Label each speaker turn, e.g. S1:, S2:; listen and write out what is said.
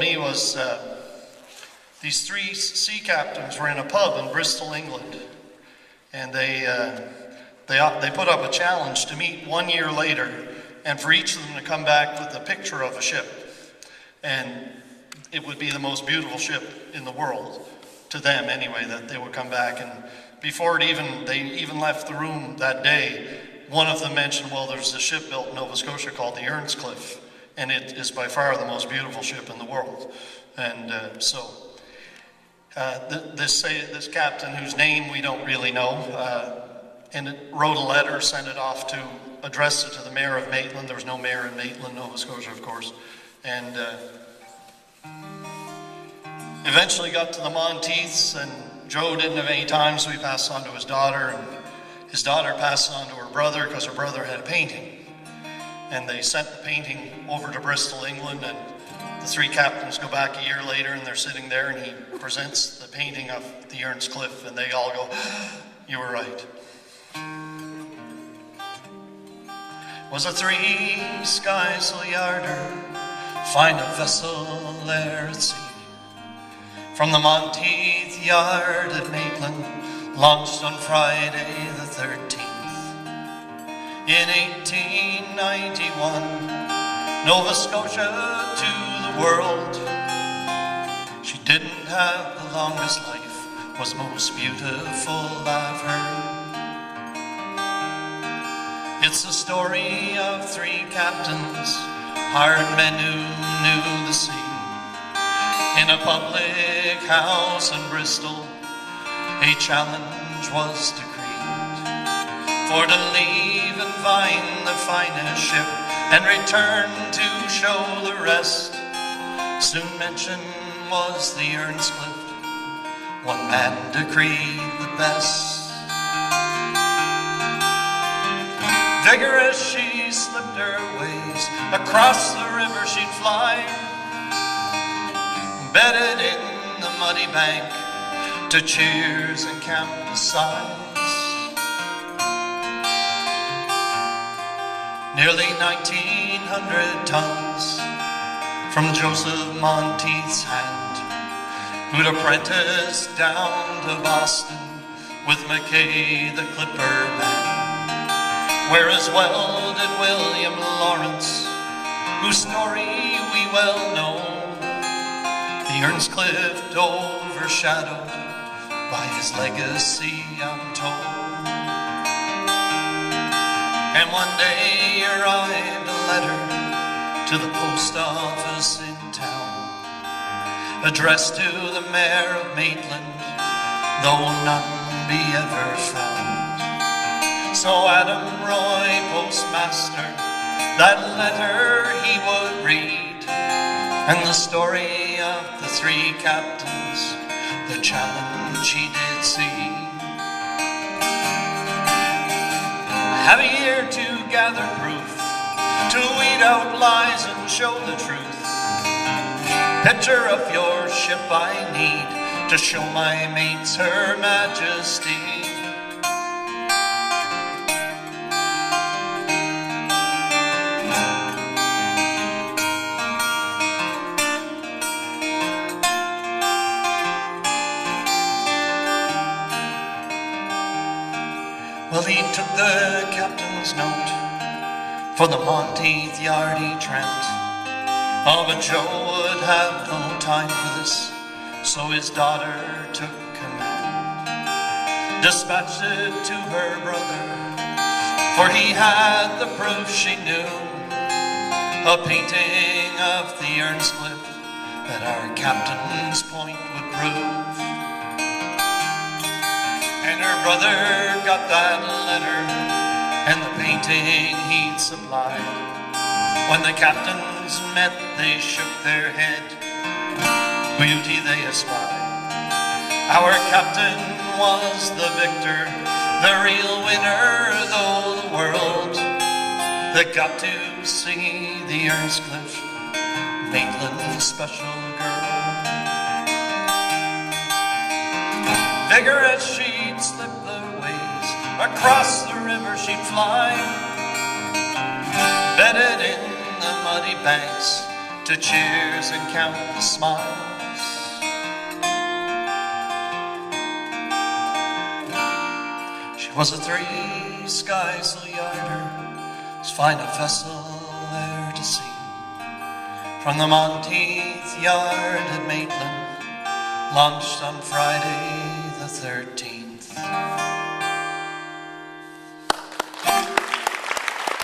S1: me was these three sea captains were in a pub in Bristol, England, and they put up a challenge to meet 1 year later, and for each of them to come back with a picture of a ship, and it would be the most beautiful ship in the world, to them anyway, that they would come back. And before they even left the room that day, one of them mentioned, well, there's a ship built in Nova Scotia called the Earnscliffe, and it is by far the most beautiful ship in the world. And this captain, whose name we don't really know, and wrote a letter, sent it off to address it to the mayor of Maitland. There was no mayor in Maitland, Nova Scotia, of course. And eventually got to the Monteiths, and Joe didn't have any time, so he passed on to his daughter, and his daughter passed on to her brother because her brother had a painting. And they sent the painting over to Bristol, England, and the three captains go back a year later, and they're sitting there, and he presents the painting of the Earnscliffe, and they all go, "You were right." Was a three skysail yarder, fine a vessel ere at sea, from the Monteith yard at Maitland, launched on Friday the 13th. In 1891, Nova Scotia to the world. She didn't have the longest life, was most beautiful I've heard. It's the story of three captains, hired men who knew the sea. In a public house in Bristol, a challenge was decreed for to leave and find the finest ship and return to show the rest. Soon mentioned was the Earnscliffe, one man decreed the best. Vigorous she slipped her ways, across the river she'd fly, bedded in the muddy bank to cheers and campus sighs. Nearly 1,900 tons from Joseph Monteith's hand, who'd apprenticed down to Boston with Mackay the Clipper man, where as well did William Lawrence, whose story we well know, the Earnscliffe overshadowed by his legacy untold. And one day arrived a letter to the post office in town, addressed to the mayor of Maitland, though none be ever found. So Adam Roy, postmaster, that letter he would read, and the story of the three captains, the challenge he did see. Have a year to gather proof, to weed out lies and show the truth. Picture of your ship I need to show my mates her majesty. Well, he took the captain's note, for the Monteith yard he tramped. Oh, but Joe would have no time for this, so his daughter took command, dispatched it to her brother, for he had the proof she knew, a painting of the Earnscliffe that our captain's point would prove. And her brother got that letter and the painting he'd supplied. When the captains met, they shook their head, beauty they espied. Our captain was the victor, the real winner, though the world that got to see the Earnscliffe, Maitland's special girl. Vigorous she'd slip the ways, across the river she'd fly, bedded in the muddy banks to cheers and count the smiles. She was a 3 skysail yarder, as fine a vessel there to see. From the Monteith yard at Maitland, launched on Friday the 13th.